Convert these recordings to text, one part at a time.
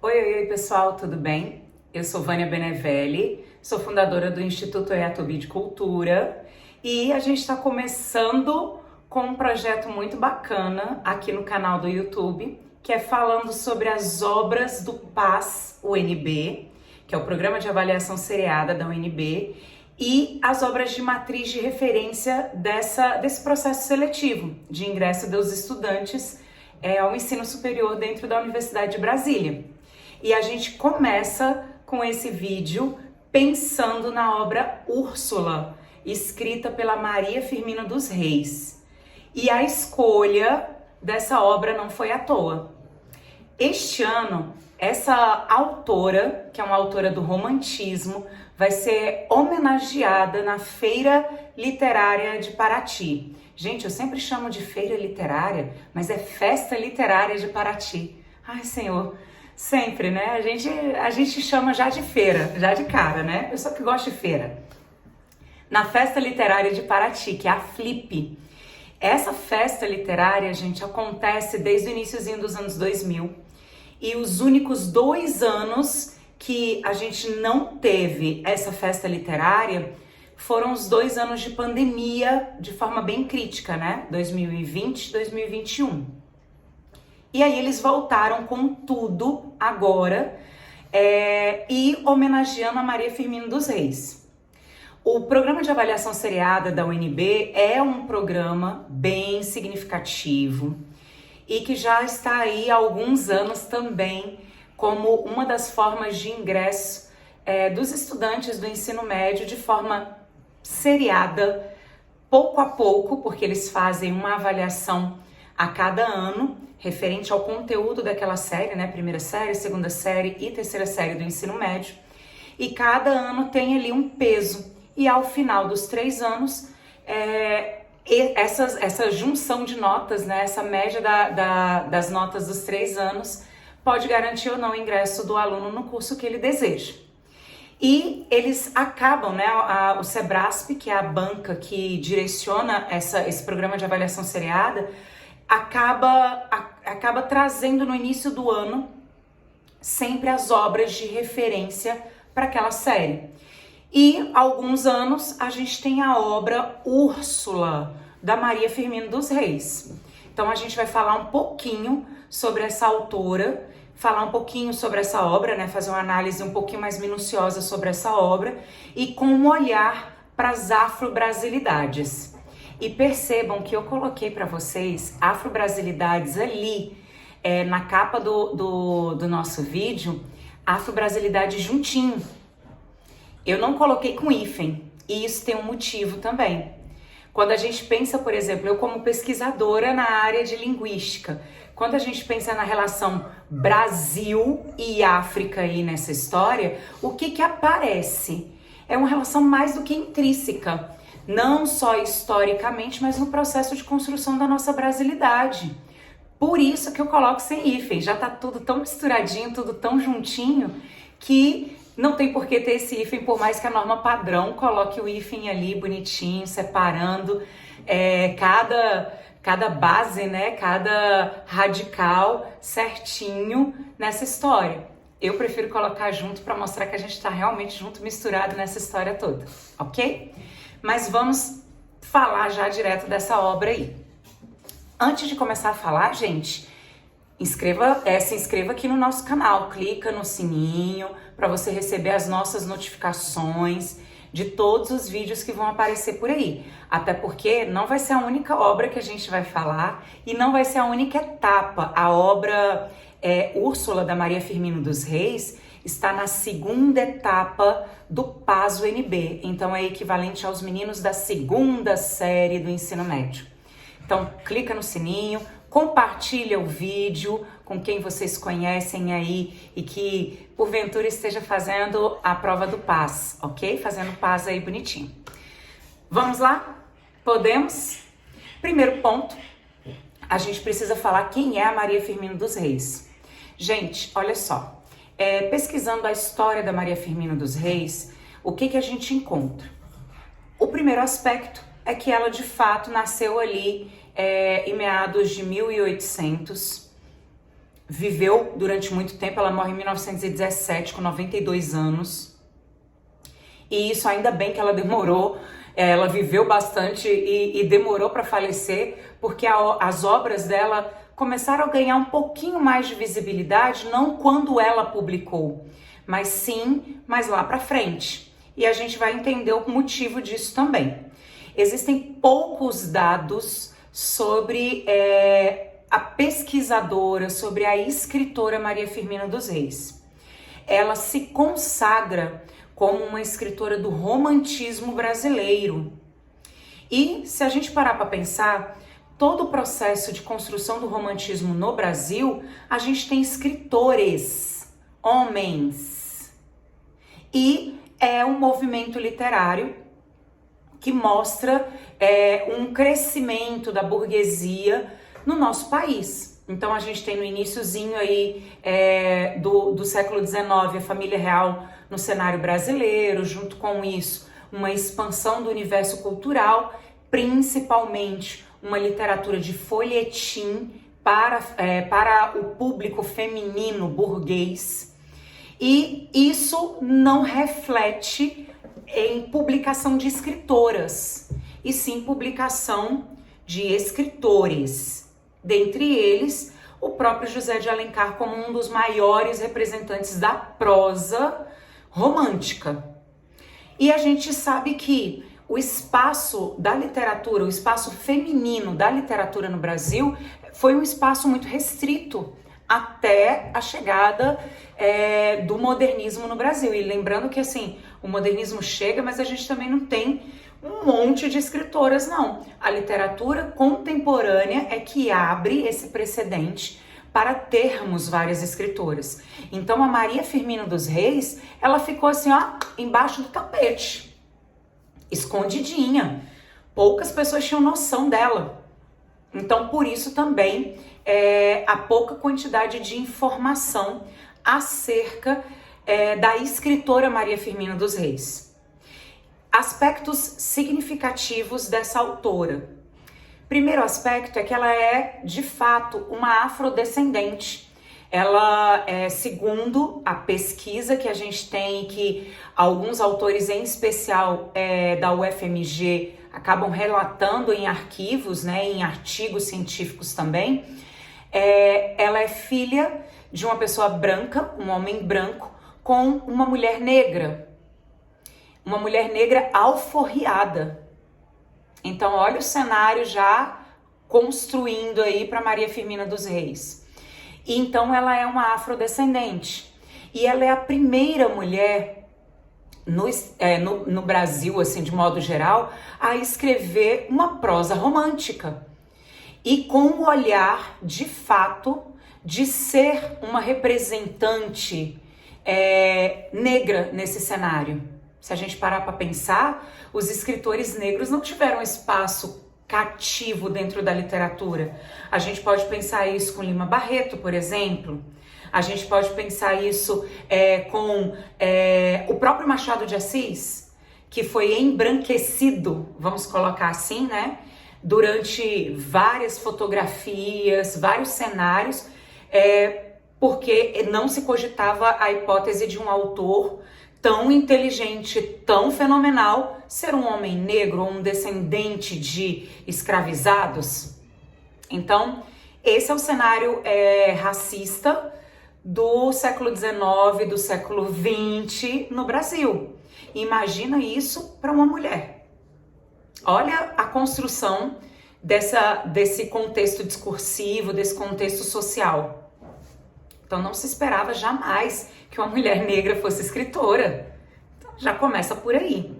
Oi, pessoal, tudo bem? Eu sou Vânia Benevelli, sou fundadora do Instituto Oyatubi de Cultura e a gente está começando com um projeto muito bacana aqui no canal do YouTube, que é falando sobre as obras do PAS UNB, que é o Programa de Avaliação Seriada da UNB, e as obras de matriz de referência desse processo seletivo de ingresso dos estudantes ao ensino superior dentro da Universidade de Brasília. E a gente começa com esse vídeo pensando na obra Úrsula, escrita pela Maria Firmina dos Reis. E a escolha dessa obra não foi à toa. Este ano, essa autora, que é uma autora do romantismo, vai ser homenageada na Feira Literária de Paraty. Gente, eu sempre chamo de Feira Literária, mas é Festa Literária de Paraty. Ai, Senhor, sempre, né? A gente chama já de feira, já de cara, né? Pessoa que gosta de feira. Na Festa Literária de Paraty, que é a Flip. Essa festa literária, gente, acontece desde o iniciozinho dos anos 2000. E os únicos 2 anos que a gente não teve essa festa literária foram os 2 anos de pandemia, de forma bem crítica, né? 2020 e 2021. E aí eles voltaram com tudo agora e homenageando a Maria Firmina dos Reis. O Programa de Avaliação Seriada da UNB é um programa bem significativo e que já está aí há alguns anos também como uma das formas de ingresso dos estudantes do ensino médio de forma seriada, pouco a pouco, porque eles fazem uma avaliação a cada ano, referente ao conteúdo daquela série, né? Primeira série, segunda série e terceira série do ensino médio. E cada ano tem ali um peso. E ao final dos 3 anos, essa junção de notas, né? Essa média das notas dos 3 anos, pode garantir ou não o ingresso do aluno no curso que ele deseja. E eles acabam, né? O Sebrasp, que é a banca que direciona esse programa de avaliação seriada, acaba trazendo no início do ano sempre as obras de referência para aquela série. E há alguns anos a gente tem a obra Úrsula, da Maria Firmina dos Reis. Então a gente vai falar um pouquinho sobre essa autora, falar um pouquinho sobre essa obra, né? Fazer uma análise um pouquinho mais minuciosa sobre essa obra e com um olhar para as afro-brasilidades. E percebam que eu coloquei para vocês afro-brasilidades ali na capa do nosso vídeo, afro-brasilidade juntinho. Eu não coloquei com hífen, e isso tem um motivo também. Quando a gente pensa, por exemplo, eu como pesquisadora na área de linguística, quando a gente pensa na relação Brasil e África aí nessa história, o que aparece? É uma relação mais do que intrínseca. Não só historicamente, mas no processo de construção da nossa brasilidade. Por isso que eu coloco sem hífen, já tá tudo tão misturadinho, tudo tão juntinho, que não tem por que ter esse hífen, por mais que a norma padrão coloque o hífen ali bonitinho, separando cada base, né, cada radical certinho nessa história. Eu prefiro colocar junto para mostrar que a gente está realmente junto, misturado nessa história toda, ok? Mas vamos falar já direto dessa obra aí. Antes de começar a falar, gente, se inscreva aqui no nosso canal, clica no sininho para você receber as nossas notificações de todos os vídeos que vão aparecer por aí. Até porque não vai ser a única obra que a gente vai falar e não vai ser a única etapa. A obra Úrsula, da Maria Firmina dos Reis, está na 2ª etapa do PAS UNB, então é equivalente aos meninos da 2ª série do ensino médio. Então clica no sininho, compartilha o vídeo com quem vocês conhecem aí e que porventura esteja fazendo a prova do PAS, ok? Fazendo o PAS aí bonitinho. Vamos lá? Podemos? Primeiro ponto, a gente precisa falar quem é a Maria Firmina dos Reis. Gente, olha só. Pesquisando a história da Maria Firmina dos Reis, o que a gente encontra? O primeiro aspecto é que ela de fato nasceu ali em meados de 1800 viveu durante muito tempo, ela morre em 1917, com 92 anos. E isso ainda bem que ela demorou, ela viveu bastante e demorou para falecer, porque as obras dela começaram a ganhar um pouquinho mais de visibilidade, não quando ela publicou, mas sim mais lá para frente. E a gente vai entender o motivo disso também. Existem poucos dados sobre a pesquisadora, sobre a escritora Maria Firmina dos Reis. Ela se consagra como uma escritora do romantismo brasileiro. E se a gente parar para pensar, todo o processo de construção do romantismo no Brasil, a gente tem escritores, homens. E é um movimento literário que mostra um crescimento da burguesia no nosso país. Então a gente tem no iniciozinho aí do século XIX a família real no cenário brasileiro, junto com isso uma expansão do universo cultural, principalmente uma literatura de folhetim para o público feminino burguês. E isso não reflete em publicação de escritoras, e sim publicação de escritores. Dentre eles, o próprio José de Alencar como um dos maiores representantes da prosa romântica. E a gente sabe que o espaço da literatura, o espaço feminino da literatura no Brasil foi um espaço muito restrito até a chegada do modernismo no Brasil. E lembrando que assim, o modernismo chega, mas a gente também não tem um monte de escritoras, não. A literatura contemporânea é que abre esse precedente para termos várias escritoras. Então a Maria Firmina dos Reis, ela ficou assim, ó, embaixo do tapete, escondidinha. Poucas pessoas tinham noção dela. Então por isso também a pouca quantidade de informação acerca da escritora Maria Firmina dos Reis. Aspectos significativos dessa autora. Primeiro aspecto é que ela é, de fato, uma afrodescendente. Ela, segundo a pesquisa que a gente tem, que alguns autores, em especial da UFMG, acabam relatando em arquivos, né, em artigos científicos também, ela é filha de uma pessoa branca, um homem branco, com uma mulher negra alforriada. Então, olha o cenário já construindo aí para Maria Firmina dos Reis. E então, ela é uma afrodescendente. E ela é a primeira mulher no Brasil, assim, de modo geral, a escrever uma prosa romântica. E com o olhar, de fato, de ser uma representante negra nesse cenário. Se a gente parar para pensar, os escritores negros não tiveram espaço cativo dentro da literatura. A gente pode pensar isso com Lima Barreto, por exemplo. A gente pode pensar isso com o próprio Machado de Assis, que foi embranquecido, vamos colocar assim, né? Durante várias fotografias, vários cenários, porque não se cogitava a hipótese de um autor tão inteligente, tão fenomenal, ser um homem negro ou um descendente de escravizados. Então, esse é o cenário racista do século XIX, do século XX no Brasil. Imagina isso para uma mulher. Olha a construção desse contexto discursivo, desse contexto social. Então não se esperava jamais que uma mulher negra fosse escritora. Então, já começa por aí.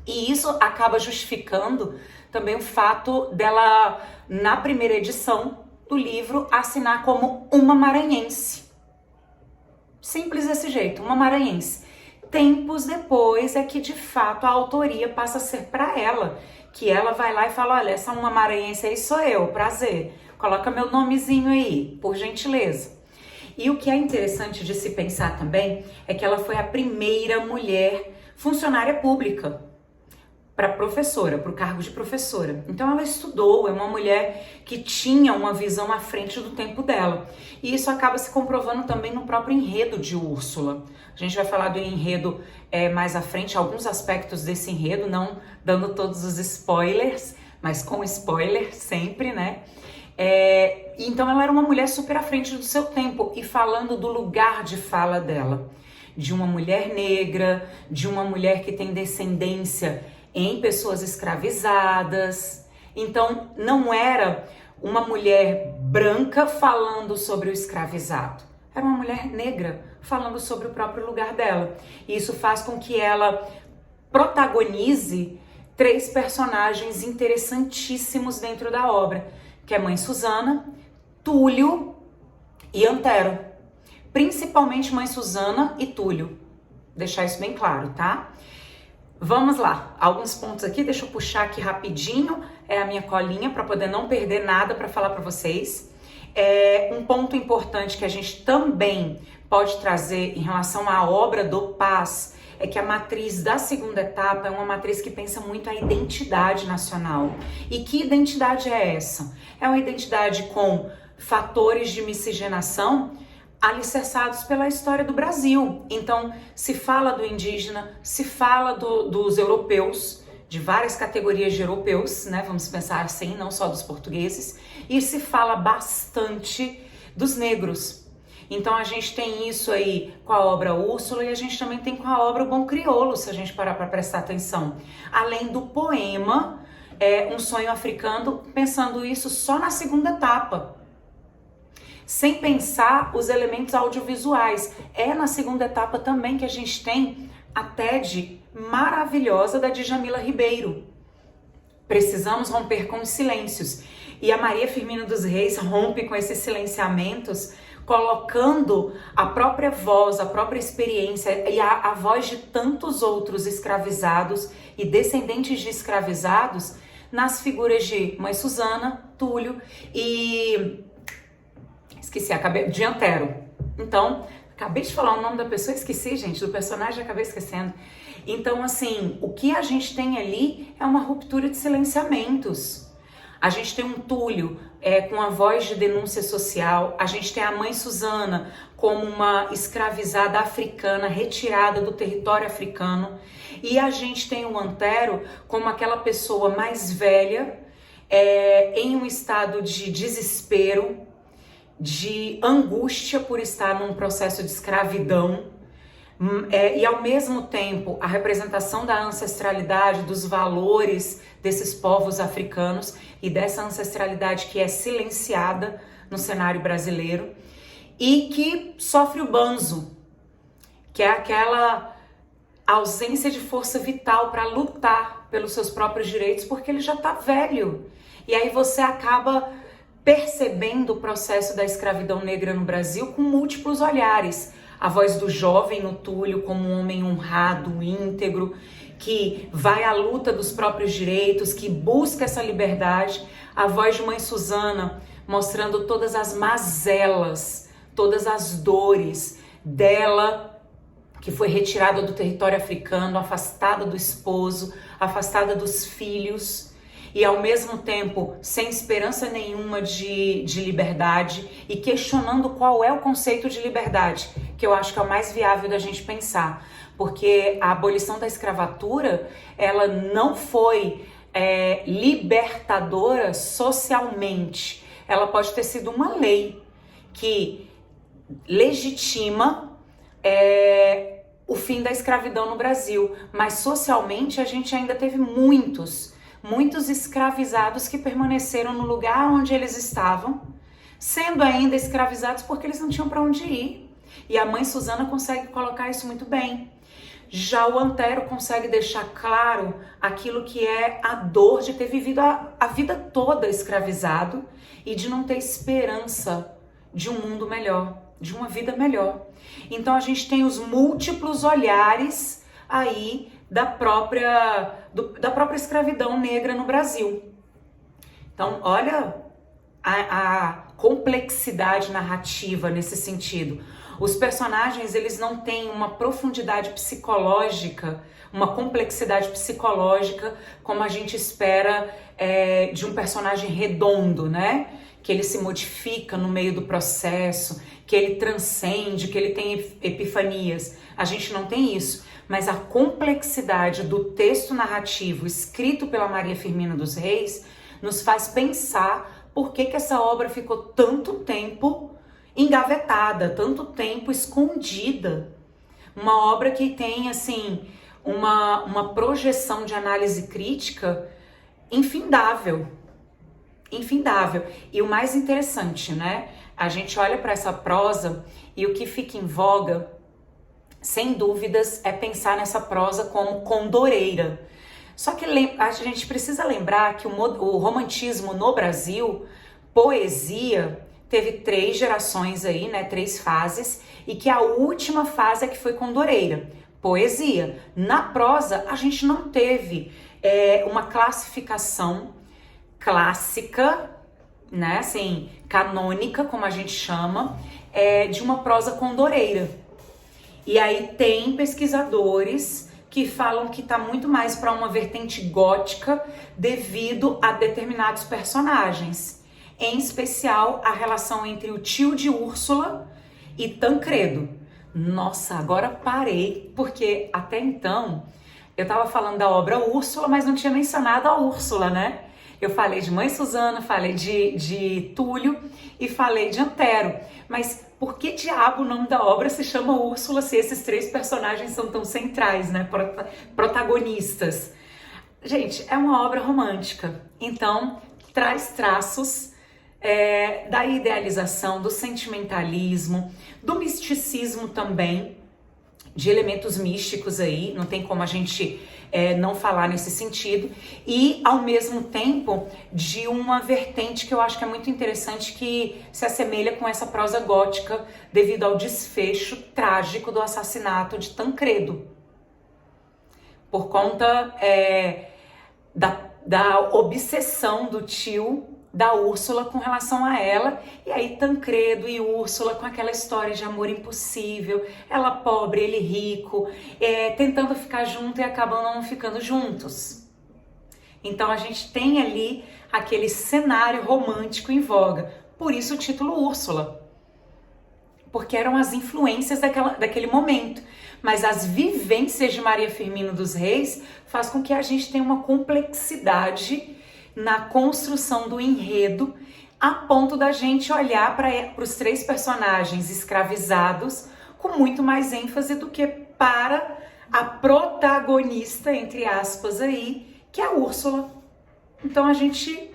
E isso acaba justificando também o fato dela, na primeira edição do livro, assinar como uma maranhense. Simples desse jeito, uma maranhense. Tempos depois é que, de fato, a autoria passa a ser para ela. Que ela vai lá e fala, olha, essa uma maranhense aí sou eu, prazer. Coloca meu nomezinho aí, por gentileza. E o que é interessante de se pensar também é que ela foi a primeira mulher funcionária pública. para professora, para o cargo de professora. Então ela estudou, é uma mulher que tinha uma visão à frente do tempo dela. E isso acaba se comprovando também no próprio enredo de Úrsula. A gente vai falar do enredo mais à frente, alguns aspectos desse enredo, não dando todos os spoilers, mas com spoiler sempre, né? Então ela era uma mulher super à frente do seu tempo e falando do lugar de fala dela, de uma mulher negra, de uma mulher que tem descendência em pessoas escravizadas. Então não era uma mulher branca falando sobre o escravizado, era uma mulher negra falando sobre o próprio lugar dela. E isso faz com que ela protagonize 3 personagens interessantíssimos dentro da obra, que é Mãe Susana, Túlio e Antero. Principalmente Mãe Susana e Túlio. Deixar isso bem claro, tá? Vamos lá, alguns pontos aqui, deixa eu puxar aqui rapidinho, a minha colinha para poder não perder nada para falar para vocês. Um ponto importante que a gente também pode trazer em relação à obra do Paz é que a matriz da segunda etapa é uma matriz que pensa muito a identidade nacional. E que identidade é essa? É uma identidade com fatores de miscigenação alicerçados pela história do Brasil. Então, se fala do indígena, se fala dos europeus, de várias categorias de europeus, né? Vamos pensar assim, não só dos portugueses, e se fala bastante dos negros. Então, a gente tem isso aí com a obra Úrsula e a gente também tem com a obra O Bom Crioulo, se a gente parar para prestar atenção. Além do poema Um Sonho Africano, pensando isso só na segunda etapa. Sem pensar os elementos audiovisuais. É na segunda etapa também que a gente tem a TED maravilhosa da Djamila Ribeiro. Precisamos romper com os silêncios. E a Maria Firmina dos Reis rompe com esses silenciamentos, colocando a própria voz, a própria experiência e a voz de tantos outros escravizados e descendentes de escravizados nas figuras de Mãe Susana, Túlio e... de Antero. Então, acabei de falar o nome da pessoa, esqueci, gente, do personagem, acabei esquecendo. Então, assim, o que a gente tem ali é uma ruptura de silenciamentos. A gente tem um Túlio com a voz de denúncia social, a gente tem a Mãe Susana como uma escravizada africana retirada do território africano, e a gente tem o Antero como aquela pessoa mais velha, em um estado de desespero, de angústia por estar num processo de escravidão, e ao mesmo tempo a representação da ancestralidade, dos valores desses povos africanos e dessa ancestralidade que é silenciada no cenário brasileiro e que sofre o banzo, que é aquela ausência de força vital para lutar pelos seus próprios direitos porque ele já está velho. E aí você acaba percebendo o processo da escravidão negra no Brasil com múltiplos olhares. A voz do jovem no Túlio como um homem honrado, íntegro, que vai à luta dos próprios direitos, que busca essa liberdade. A voz de Mãe Susana mostrando todas as mazelas, todas as dores dela, que foi retirada do território africano, afastada do esposo, afastada dos filhos, e ao mesmo tempo sem esperança nenhuma de liberdade e questionando qual é o conceito de liberdade, que eu acho que é o mais viável da gente pensar, porque a abolição da escravatura, ela não foi libertadora socialmente, ela pode ter sido uma lei que legitima o fim da escravidão no Brasil, mas socialmente a gente ainda teve muitos escravizados que permaneceram no lugar onde eles estavam, sendo ainda escravizados porque eles não tinham para onde ir. E a Mãe Susana consegue colocar isso muito bem. Já o Antero consegue deixar claro aquilo que é a dor de ter vivido a vida toda escravizado e de não ter esperança de um mundo melhor, de uma vida melhor. Então a gente tem os múltiplos olhares aí da própria escravidão negra no Brasil. Então, olha a complexidade narrativa nesse sentido. Os personagens, eles não têm uma profundidade psicológica, uma complexidade psicológica como a gente espera de um personagem redondo, né? Que ele se modifica no meio do processo, que ele transcende, que ele tem epifanias. A gente não tem isso, mas a complexidade do texto narrativo escrito pela Maria Firmina dos Reis nos faz pensar por que essa obra ficou tanto tempo engavetada, tanto tempo escondida. Uma obra que tem, assim, uma projeção de análise crítica infindável. Infindável. E o mais interessante, né? A gente olha para essa prosa e o que fica em voga, sem dúvidas, é pensar nessa prosa como condoreira. Só que a gente precisa lembrar que o romantismo no Brasil, poesia, teve 3 gerações aí, né? 3 fases, e que a última fase é que foi condoreira. Poesia. Na prosa, a gente não teve uma classificação clássica, né, assim, canônica, como a gente chama, de uma prosa condoreira. E aí tem pesquisadores que falam que está muito mais para uma vertente gótica devido a determinados personagens, em especial a relação entre o tio de Úrsula e Tancredo. Nossa, agora parei, porque até então eu estava falando da obra Úrsula, mas não tinha mencionado a Úrsula, né? Eu falei de Mãe Susana, falei de Túlio e falei de Antero. Mas por que diabo o nome da obra se chama Úrsula se esses 3 personagens são tão centrais, né? Protagonistas. Gente, é uma obra romântica, então traz traços da idealização, do sentimentalismo, do misticismo também, de elementos místicos aí, não tem como a gente não falar nesse sentido, e ao mesmo tempo de uma vertente que eu acho que é muito interessante, que se assemelha com essa prosa gótica devido ao desfecho trágico do assassinato de Tancredo, por conta da obsessão do tio da Úrsula com relação a ela, e aí Tancredo e Úrsula com aquela história de amor impossível, ela pobre, ele rico, tentando ficar junto e acabam não ficando juntos. Então a gente tem ali aquele cenário romântico em voga, por isso o título Úrsula, porque eram as influências daquele momento, mas as vivências de Maria Firmina dos Reis faz com que a gente tenha uma complexidade na construção do enredo, a ponto da gente olhar para os 3 personagens escravizados com muito mais ênfase do que para a protagonista, entre aspas, aí, que é a Úrsula. Então a gente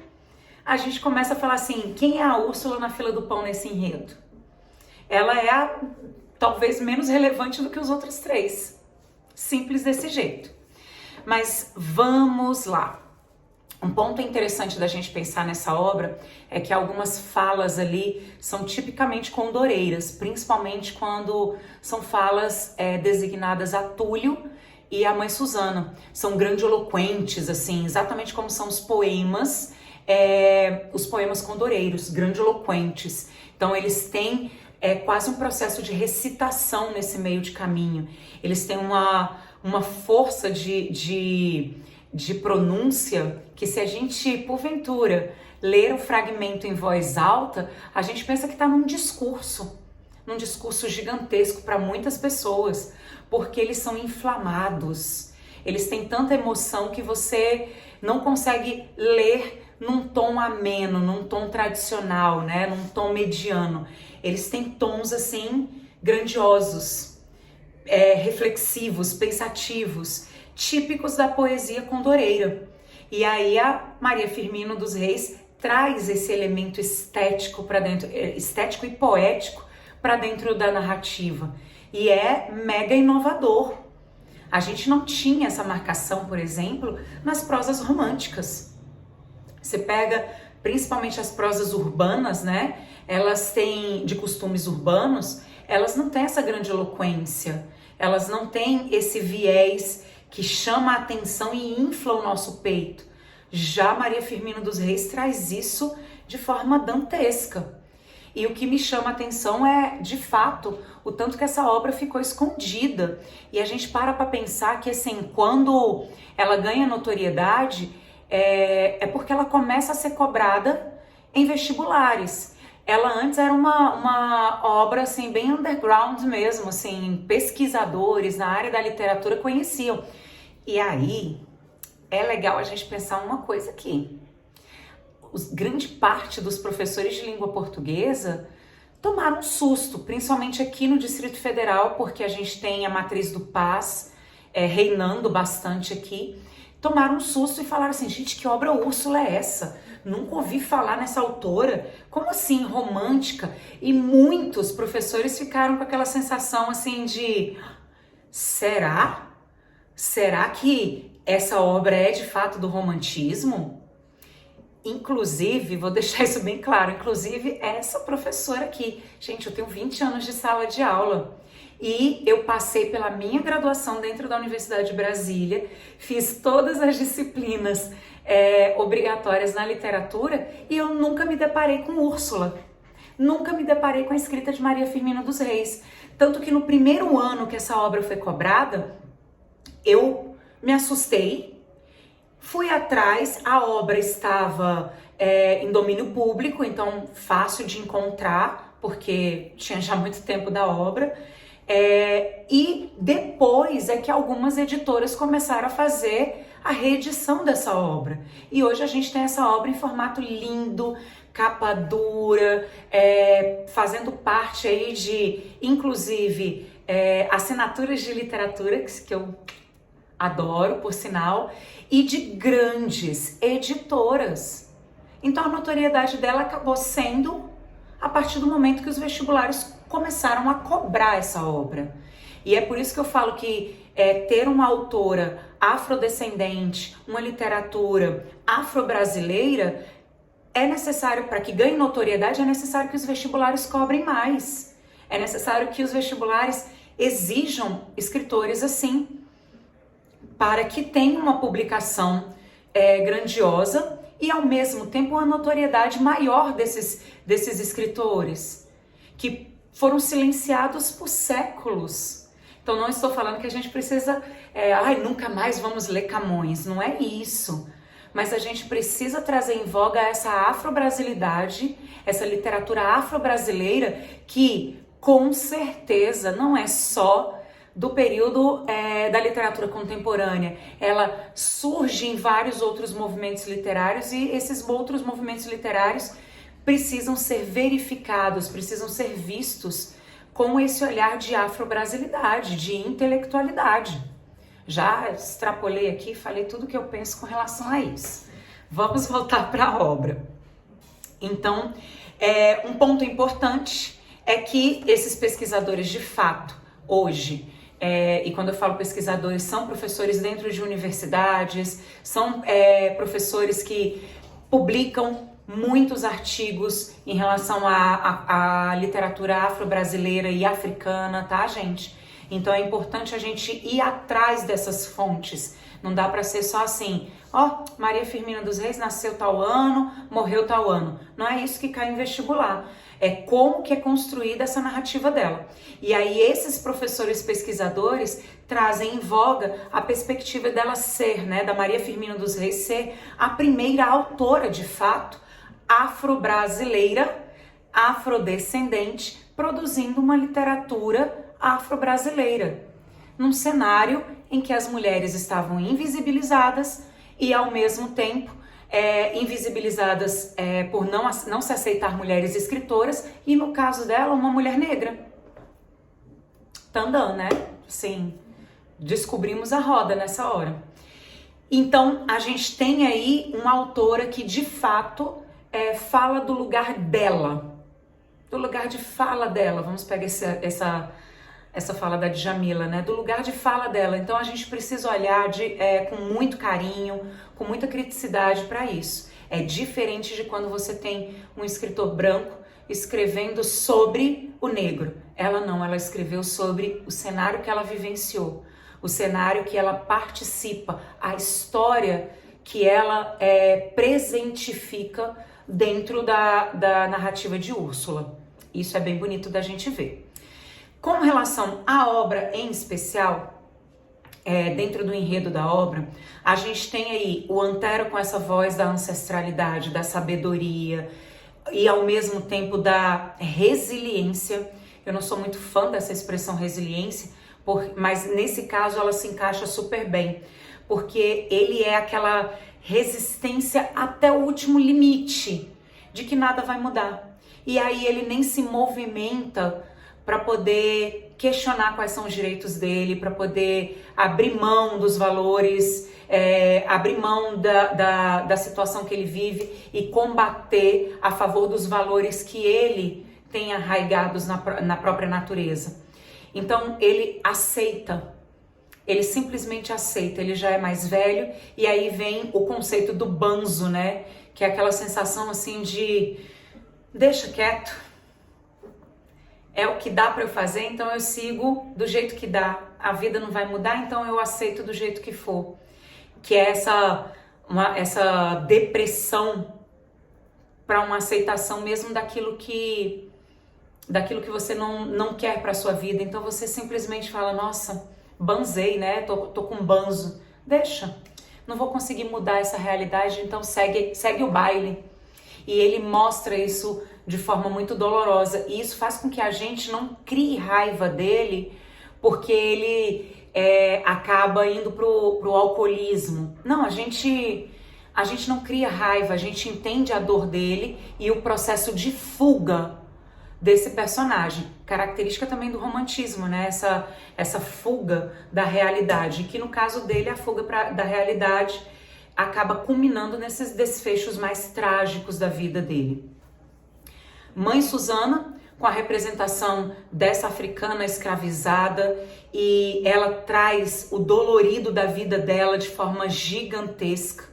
começa a falar assim, quem é a Úrsula na fila do pão nesse enredo? Ela é talvez menos relevante do que os outros 3. Simples desse jeito. Mas vamos lá. Um ponto interessante da gente pensar nessa obra é que algumas falas ali são tipicamente condoreiras, principalmente quando são falas designadas a Túlio e a Mãe Susana. São grandiloquentes, assim, exatamente como são os poemas condoreiros, grandiloquentes. Então eles têm quase um processo de recitação nesse meio de caminho. Eles têm uma força de pronúncia que, se a gente, porventura, ler o fragmento em voz alta, a gente pensa que está num discurso gigantesco para muitas pessoas, porque eles são inflamados, eles têm tanta emoção que você não consegue ler num tom ameno, num tom tradicional, né? Num tom mediano. Eles têm tons, assim, grandiosos, reflexivos, pensativos, típicos da poesia condoreira. E aí a Maria Firmina dos Reis traz esse elemento estético para dentro, estético e poético para dentro da narrativa. E é mega inovador. A gente não tinha essa marcação, por exemplo, nas prosas românticas. Você pega principalmente as prosas urbanas, né? Elas têm, de costumes urbanos, elas não têm essa grandiloquência, elas não têm esse viés que chama a atenção e infla o nosso peito. Já Maria Firmina dos Reis traz isso de forma dantesca. E o que me chama a atenção é, de fato, o tanto que essa obra ficou escondida. E a gente para pensar que, assim, quando ela ganha notoriedade, é porque ela começa a ser cobrada em vestibulares. Ela antes era uma obra, assim, bem underground mesmo, assim, pesquisadores na área da literatura conheciam. E aí, é legal a gente pensar uma coisa aqui. Grande parte dos professores de língua portuguesa tomaram um susto, principalmente aqui no Distrito Federal, porque a gente tem a matriz do Paz reinando bastante aqui. Tomaram um susto e falaram assim, gente, que obra Úrsula é essa? Nunca ouvi falar nessa autora. Como assim, romântica? E muitos professores ficaram com aquela sensação assim de, será? Será que essa obra é de fato do romantismo? Inclusive, vou deixar isso bem claro, inclusive essa professora aqui, gente, eu tenho 20 anos de sala de aula e eu passei pela minha graduação dentro da Universidade de Brasília, fiz todas as disciplinas obrigatórias na literatura e eu nunca me deparei com Úrsula, nunca me deparei com a escrita de Maria Firmina dos Reis, tanto que no primeiro ano que essa obra foi cobrada, eu me assustei. Fui atrás, a obra estava em domínio público, então fácil de encontrar, porque tinha já muito tempo da obra. E depois é que algumas editoras começaram a fazer a reedição dessa obra. E hoje a gente tem essa obra em formato lindo, capa dura, fazendo parte aí de, inclusive, assinaturas de literatura, que eu adoro, por sinal, e de grandes editoras. Então a notoriedade dela acabou sendo a partir do momento que os vestibulares começaram a cobrar essa obra. E é por isso que eu falo que ter uma autora afrodescendente, uma literatura afro-brasileira, é necessário, para que ganhe notoriedade, é necessário que os vestibulares cobrem mais. É necessário que os vestibulares exijam escritores assim, para que tenha uma publicação grandiosa e, ao mesmo tempo, uma notoriedade maior desses escritores, que foram silenciados por séculos. Então, não estou falando que a gente precisa, nunca mais vamos ler Camões, não é isso. Mas a gente precisa trazer em voga essa afro-brasilidade, essa literatura afro-brasileira, que, com certeza, não é só do período da literatura contemporânea. Ela surge em vários outros movimentos literários e esses outros movimentos literários precisam ser verificados, precisam ser vistos com esse olhar de afro-brasilidade, de intelectualidade. Já extrapolei aqui, falei tudo o que eu penso com relação a isso. Vamos voltar para a obra. Então, um ponto importante é que esses pesquisadores, de fato, hoje, e quando eu falo pesquisadores, são professores dentro de universidades, são professores que publicam muitos artigos em relação à literatura afro-brasileira e africana, tá, gente? Então é importante a gente ir atrás dessas fontes. Não dá para ser só assim, Maria Firmina dos Reis nasceu tal ano, morreu tal ano. Não é isso que cai em vestibular. É como que é construída essa narrativa dela. E aí esses professores pesquisadores trazem em voga a perspectiva dela ser, da Maria Firmina dos Reis ser a primeira autora, de fato, afro-brasileira, afrodescendente, produzindo uma literatura afro-brasileira, num cenário em que as mulheres estavam invisibilizadas e, ao mesmo tempo, invisibilizadas por não se aceitar mulheres escritoras e, no caso dela, uma mulher negra. Tandã, né? Sim, descobrimos a roda nessa hora. Então, a gente tem aí uma autora que, de fato, fala do lugar dela, do lugar de fala dela. Vamos pegar essa fala da Djamila, do lugar de fala dela. Então a gente precisa olhar com muito carinho, com muita criticidade para isso. É diferente de quando você tem um escritor branco escrevendo sobre o negro. Ela não, ela escreveu sobre o cenário que ela vivenciou, o cenário que ela participa, a história que ela presentifica dentro da narrativa de Úrsula. Isso é bem bonito da gente ver. Com relação à obra em especial, dentro do enredo da obra, a gente tem aí o Antero com essa voz da ancestralidade, da sabedoria e ao mesmo tempo da resiliência. Eu não sou muito fã dessa expressão resiliência, mas nesse caso ela se encaixa super bem, porque ele é aquela resistência até o último limite de que nada vai mudar. E aí ele nem se movimenta para poder questionar quais são os direitos dele, para poder abrir mão dos valores, abrir mão da situação que ele vive e combater a favor dos valores que ele tem arraigados na própria natureza. Então ele aceita, ele simplesmente aceita, ele já é mais velho, e aí vem o conceito do banzo, né? Que é aquela sensação assim de deixa quieto, é o que dá para eu fazer, então eu sigo do jeito que dá, a vida não vai mudar, então eu aceito do jeito que for. Que é essa depressão para uma aceitação mesmo daquilo que você não quer para sua vida. Então você simplesmente fala, nossa, banzei, né? Tô com banzo. Deixa, não vou conseguir mudar essa realidade, então segue o baile. E ele mostra isso de forma muito dolorosa. E isso faz com que a gente não crie raiva dele, porque ele acaba indo pro alcoolismo. Não, a gente não cria raiva, a gente entende a dor dele e o processo de fuga desse personagem. Característica também do romantismo, né? Essa fuga da realidade, que no caso dele a fuga da realidade acaba culminando nesses desfechos mais trágicos da vida dele. Mãe Susana, com a representação dessa africana escravizada, e ela traz o dolorido da vida dela de forma gigantesca,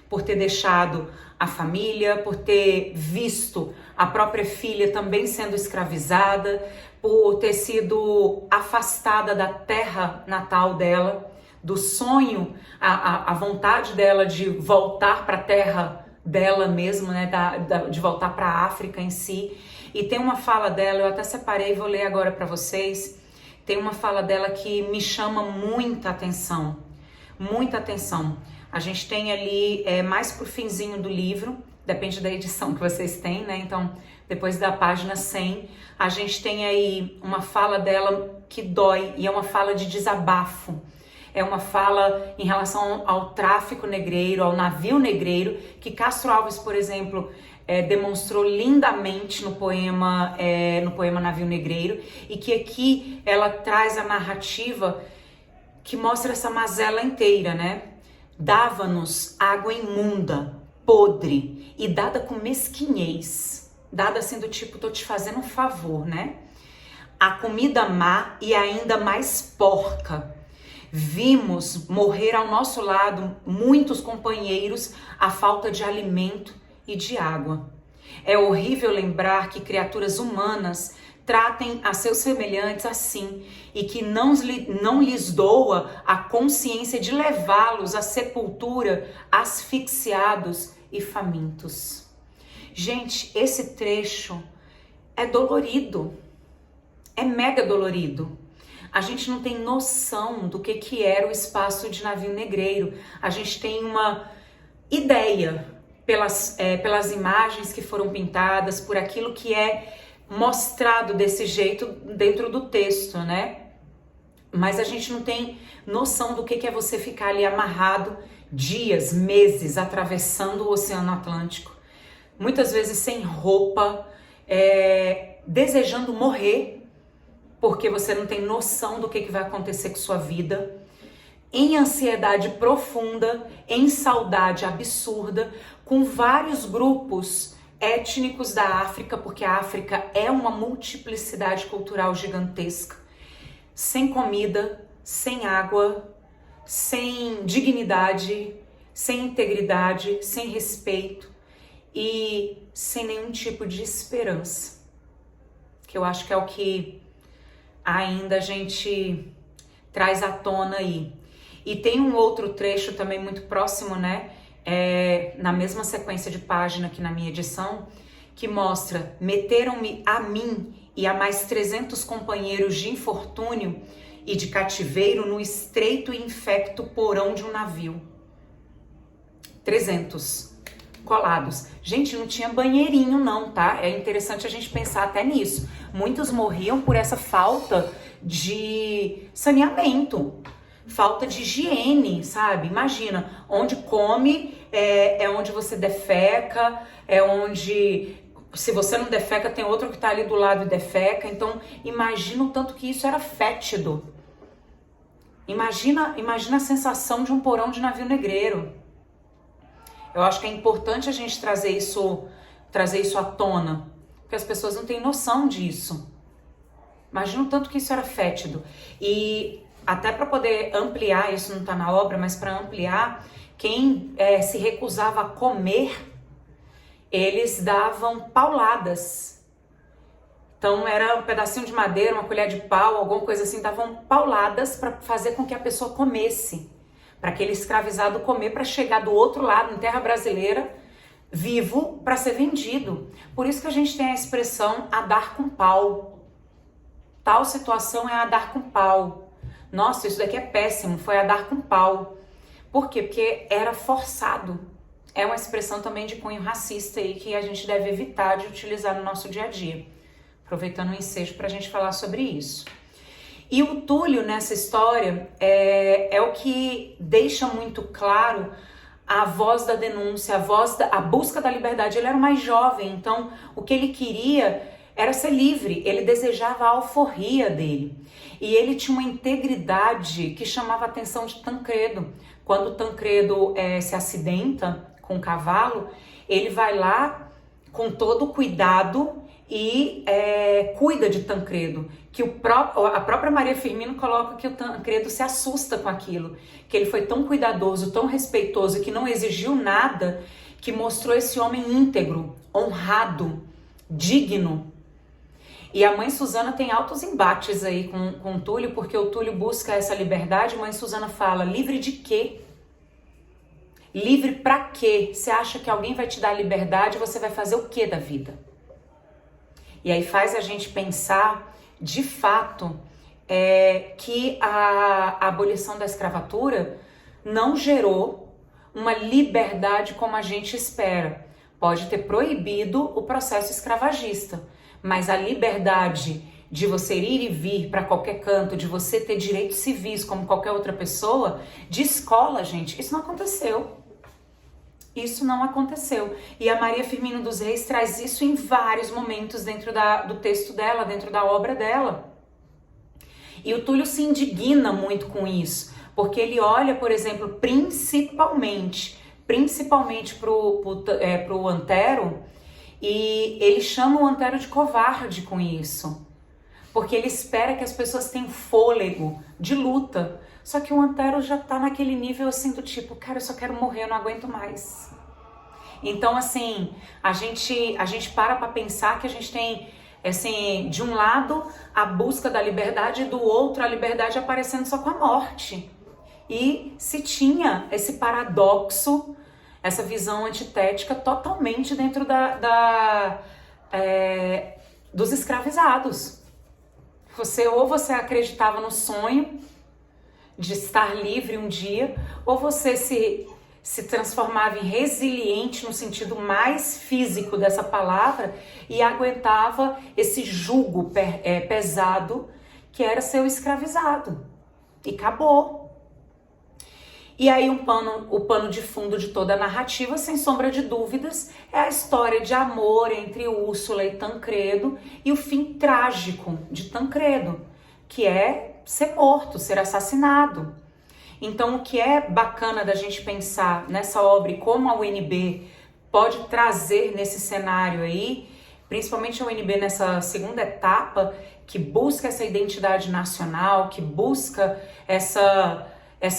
por ter deixado a família, por ter visto a própria filha também sendo escravizada, por ter sido afastada da terra natal dela, do sonho, a vontade dela de voltar para a terra dela mesmo, né, de voltar para a África em si. E tem uma fala dela, eu até separei, vou ler agora para vocês. Tem uma fala dela que me chama muita atenção, muita atenção. A gente tem ali, mais pro finzinho do livro, depende da edição que vocês têm, né? Então, depois da página 100, a gente tem aí uma fala dela que dói, e é uma fala de desabafo. É uma fala em relação ao tráfico negreiro, ao navio negreiro, que Castro Alves, por exemplo, demonstrou lindamente no poema Navio Negreiro, e que aqui ela traz a narrativa que mostra essa mazela inteira, né? Dava-nos água imunda, podre e dada com mesquinhez, dada assim do tipo, tô te fazendo um favor, né? A comida má e ainda mais porca. Vimos morrer ao nosso lado muitos companheiros à falta de alimento e de água. É horrível lembrar que criaturas humanas tratem a seus semelhantes assim, e que não lhes doa a consciência de levá-los à sepultura asfixiados e famintos. Gente, esse trecho é dolorido, é mega dolorido. A gente não tem noção do que era o espaço de Navio Negreiro. A gente tem uma ideia pelas imagens que foram pintadas, por aquilo que é mostrado desse jeito dentro do texto, né? Mas a gente não tem noção do que é você ficar ali amarrado dias, meses, atravessando o Oceano Atlântico, muitas vezes sem roupa, desejando morrer, porque você não tem noção do que vai acontecer com sua vida, em ansiedade profunda, em saudade absurda, com vários grupos étnicos da África, porque a África é uma multiplicidade cultural gigantesca, sem comida, sem água, sem dignidade, sem integridade, sem respeito e sem nenhum tipo de esperança, que eu acho que é o que ainda a gente traz à tona aí. E tem um outro trecho também muito próximo, né, na mesma sequência de página que na minha edição, que mostra: meteram-me a mim e a mais 300 companheiros de infortúnio e de cativeiro no estreito e infecto porão de um navio. 300 colados. Gente, não tinha banheirinho não, tá? É interessante a gente pensar até nisso. Muitos morriam por essa falta de saneamento, falta de higiene, sabe? Imagina, onde come é onde você defeca, é onde, se você não defeca, tem outro que tá ali do lado e defeca. Então, imagina o tanto que isso era fétido. Imagina a sensação de um porão de navio negreiro. Eu acho que é importante a gente trazer isso à tona, porque as pessoas não têm noção disso. Imagina o tanto que isso era fétido. E até para poder ampliar, isso não está na obra, mas para ampliar, quem se recusava a comer, eles davam pauladas. Então era um pedacinho de madeira, uma colher de pau, alguma coisa assim, davam pauladas para fazer com que a pessoa comesse, para aquele escravizado comer, para chegar do outro lado, em terra brasileira, vivo, para ser vendido. Por isso que a gente tem a expressão a dar com pau. Tal situação é a dar com pau. Nossa, isso daqui é péssimo, foi a dar com pau. Por quê? Porque era forçado. É uma expressão também de cunho racista aí que a gente deve evitar de utilizar no nosso dia a dia. Aproveitando o ensejo para a gente falar sobre isso. E o Túlio, nessa história, é o que deixa muito claro a voz da denúncia, a busca da liberdade. Ele era o mais jovem, então o que ele queria era ser livre, ele desejava a alforria dele. E ele tinha uma integridade que chamava a atenção de Tancredo. Quando Tancredo se acidenta com o cavalo, ele vai lá com todo o cuidado e cuida de Tancredo, que a própria Maria Firmino coloca que o Tancredo se assusta com aquilo, que ele foi tão cuidadoso, tão respeitoso, que não exigiu nada, que mostrou esse homem íntegro, honrado, digno. E a mãe Susana tem altos embates aí com o Túlio, porque o Túlio busca essa liberdade. A mãe Susana fala: livre de quê? Livre pra quê? Você acha que alguém vai te dar liberdade? Você vai fazer o quê da vida? E aí faz a gente pensar, de fato, que a abolição da escravatura não gerou uma liberdade como a gente espera. Pode ter proibido o processo escravagista, mas a liberdade de você ir e vir para qualquer canto, de você ter direitos civis como qualquer outra pessoa, de escola, gente, isso não aconteceu. Isso não aconteceu. E a Maria Firmino dos Reis traz isso em vários momentos dentro do texto dela, dentro da obra dela. E o Túlio se indigna muito com isso, porque ele olha, por exemplo, principalmente pro Antero, e ele chama o Antero de covarde com isso, porque ele espera que as pessoas tenham fôlego de luta. Só que o Antero já tá naquele nível assim do tipo, cara, eu só quero morrer, eu não aguento mais. Então, assim, a gente para pensar que a gente tem, assim, de um lado a busca da liberdade e do outro a liberdade aparecendo só com a morte. E se tinha esse paradoxo, essa visão antitética totalmente dentro dos escravizados. Ou você acreditava no sonho de estar livre um dia, ou você se transformava em resiliente no sentido mais físico dessa palavra e aguentava esse jugo pesado que era ser o escravizado. E acabou. E aí o pano de fundo de toda a narrativa, sem sombra de dúvidas, é a história de amor entre Úrsula e Tancredo e o fim trágico de Tancredo, que é ser morto, ser assassinado. Então, o que é bacana da gente pensar nessa obra e como a UNB pode trazer nesse cenário aí, principalmente a UNB nessa segunda etapa, que busca essa identidade nacional, que busca essa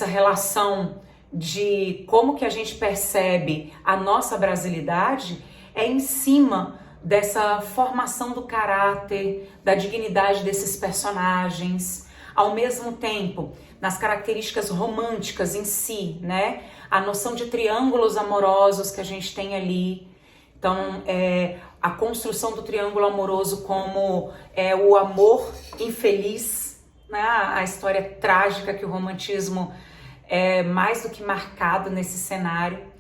relação de como que a gente percebe a nossa brasilidade, é em cima dessa formação do caráter, da dignidade desses personagens, ao mesmo tempo nas características românticas em si, né? a noção de triângulos amorosos que a gente tem ali. Então, a construção do triângulo amoroso como o amor infeliz, né? A história trágica que o romantismo é mais do que marcado nesse cenário.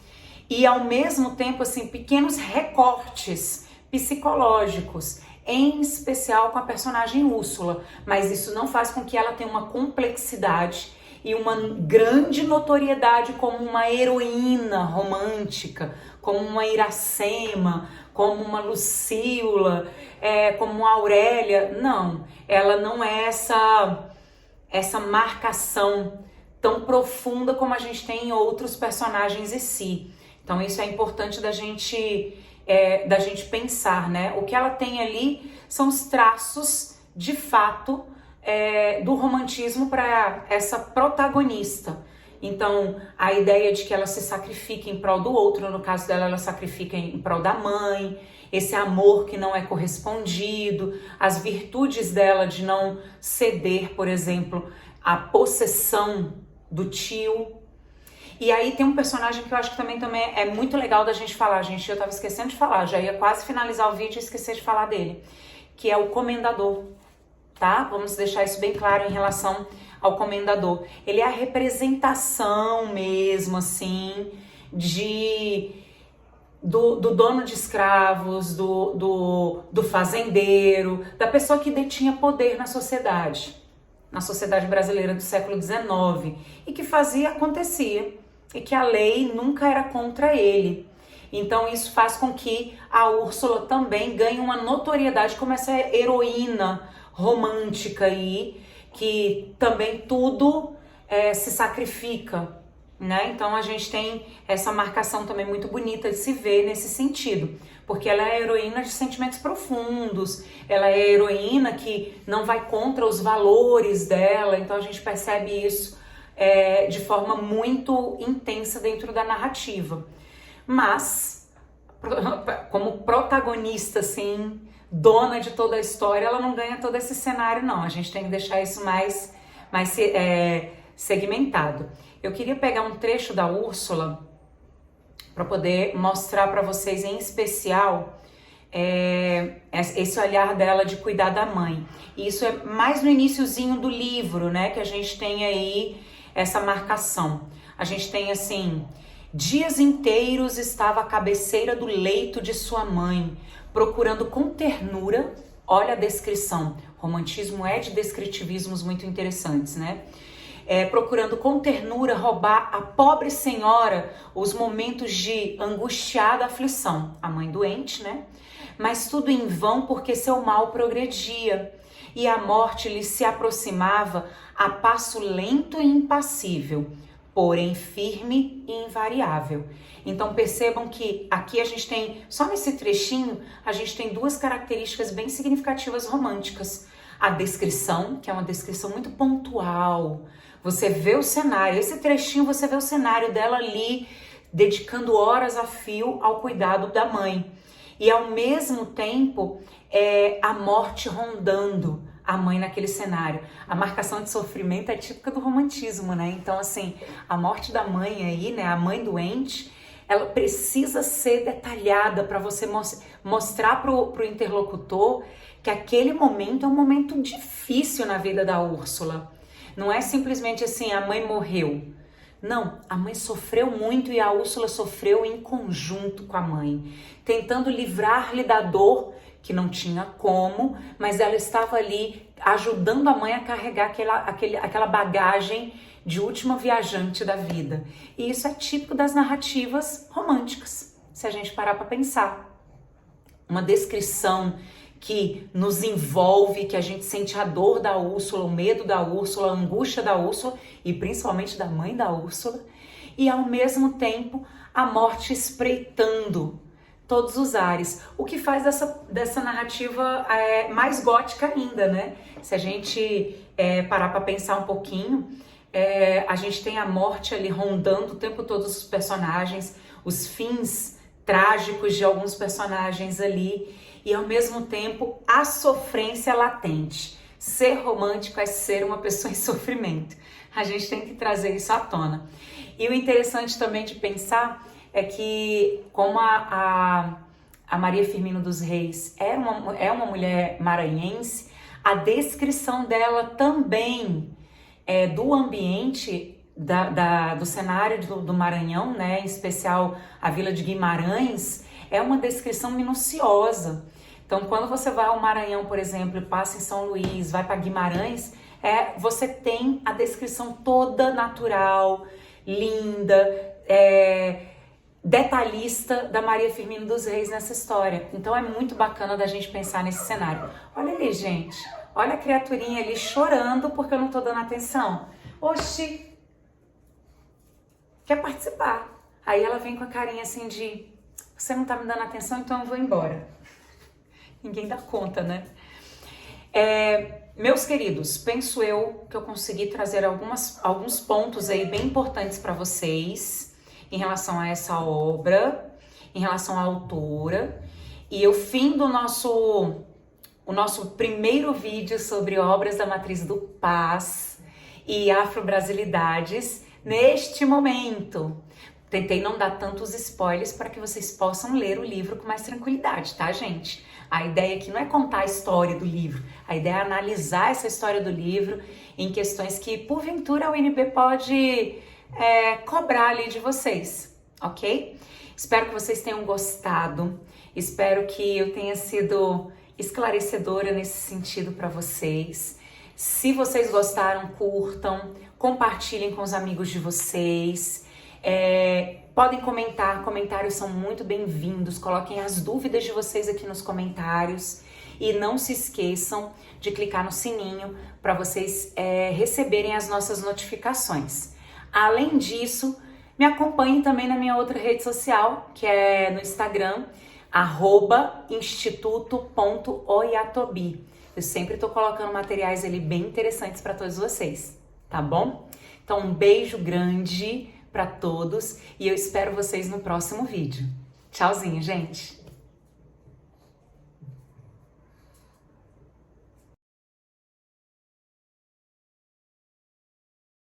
E ao mesmo tempo, assim, pequenos recortes psicológicos, em especial com a personagem Úrsula, mas isso não faz com que ela tenha uma complexidade e uma grande notoriedade como uma heroína romântica, como uma Iracema, como uma Lucília, como uma Aurélia. Não, ela não é essa marcação tão profunda como a gente tem em outros personagens em si. Então isso é importante da gente pensar, né? O que ela tem ali são os traços, de fato, do romantismo para essa protagonista. Então, a ideia de que ela se sacrifica em prol do outro, no caso dela, ela sacrifica em prol da mãe, esse amor que não é correspondido, as virtudes dela de não ceder, por exemplo, à possessão do tio. E aí tem um personagem que eu acho que também é muito legal da gente falar, gente, eu tava esquecendo de falar, já ia quase finalizar o vídeo e esqueci de falar dele, que é o Comendador, tá? Vamos deixar isso bem claro em relação ao Comendador. Ele é a representação mesmo, assim, do dono de escravos, do fazendeiro, da pessoa que detinha poder na sociedade brasileira do século XIX, e que acontecia, e que a lei nunca era contra ele. Então isso faz com que a Úrsula também ganhe uma notoriedade como essa heroína romântica aí, que também tudo se sacrifica, né? Então a gente tem essa marcação também muito bonita de se ver nesse sentido, porque ela é a heroína de sentimentos profundos, ela é a heroína que não vai contra os valores dela, então a gente percebe isso de forma muito intensa dentro da narrativa. Mas, como protagonista, assim, dona de toda a história, ela não ganha todo esse cenário, não. A gente tem que deixar isso mais segmentado. Eu queria pegar um trecho da Úrsula para poder mostrar para vocês, em especial, esse olhar dela de cuidar da mãe. E isso é mais no iniciozinho do livro, né, que a gente tem aí essa marcação. A gente tem assim: dias inteiros estava à cabeceira do leito de sua mãe, procurando com ternura, olha a descrição, romantismo é de descritivismos muito interessantes, né? Procurando com ternura roubar a pobre senhora os momentos de angustiada aflição, a mãe doente, né? Mas tudo em vão, porque seu mal progredia e a morte lhe se aproximava a passo lento e impassível, porém firme e invariável. Então percebam que aqui a gente tem, só nesse trechinho, a gente tem duas características bem significativas românticas. A descrição, que é uma descrição muito pontual. Você vê o cenário, esse trechinho você vê o cenário dela ali, dedicando horas a fio ao cuidado da mãe. E ao mesmo tempo, a morte rondando a mãe naquele cenário. A marcação de sofrimento é típica do romantismo, né? Então, assim, a morte da mãe aí, né? A mãe doente, ela precisa ser detalhada para você mostrar pro interlocutor que aquele momento é um momento difícil na vida da Úrsula. Não é simplesmente assim, a mãe morreu. Não, a mãe sofreu muito e a Úrsula sofreu em conjunto com a mãe, tentando livrar-lhe da dor que não tinha como, mas ela estava ali ajudando a mãe a carregar aquela bagagem de última viajante da vida. E isso é típico das narrativas românticas, se a gente parar para pensar. Uma descrição que nos envolve, que a gente sente a dor da Úrsula, o medo da Úrsula, a angústia da Úrsula e principalmente da mãe da Úrsula, e ao mesmo tempo a morte espreitando todos os ares, o que faz dessa narrativa mais gótica ainda, né? Se a gente parar para pensar um pouquinho, a gente tem a morte ali rondando o tempo todo os personagens, os fins trágicos de alguns personagens ali, e ao mesmo tempo a sofrência latente. Ser romântico é ser uma pessoa em sofrimento. A gente tem que trazer isso à tona. E o interessante também de pensar é que como a Maria Firmina dos Reis é uma mulher maranhense, a descrição dela também do ambiente do cenário do Maranhão, né, em especial a Vila de Guimarães, é uma descrição minuciosa. Então, quando você vai ao Maranhão, por exemplo, passa em São Luís, vai para Guimarães, você tem a descrição toda natural, linda, detalhista da Maria Firmina dos Reis nessa história. Então é muito bacana da gente pensar nesse cenário. Olha ali, gente. Olha a criaturinha ali chorando porque eu não tô dando atenção. Oxi! Quer participar. Aí ela vem com a carinha assim de: você não tá me dando atenção, então eu vou embora. Ninguém dá conta, né? Meus queridos, penso eu que eu consegui trazer alguns pontos aí bem importantes para vocês em relação a essa obra, em relação à autora. E o fim do o nosso primeiro vídeo sobre obras da matriz do Paz e afro-brasilidades neste momento. Tentei não dar tantos spoilers para que vocês possam ler o livro com mais tranquilidade, tá, gente? A ideia aqui não é contar a história do livro, a ideia é analisar essa história do livro em questões que, porventura, a UNB pode cobrar ali de vocês, ok? Espero que vocês tenham gostado, espero que eu tenha sido esclarecedora nesse sentido para vocês. Se vocês gostaram, curtam, compartilhem com os amigos de vocês. Podem comentar, comentários são muito bem-vindos, coloquem as dúvidas de vocês aqui nos comentários e não se esqueçam de clicar no sininho para vocês receberem as nossas notificações. Além disso, me acompanhem também na minha outra rede social, que é no Instagram, @instituto.oyatobi. Eu sempre estou colocando materiais ali bem interessantes para todos vocês, tá bom? Então, um beijo grande para todos e eu espero vocês no próximo vídeo. Tchauzinho, gente!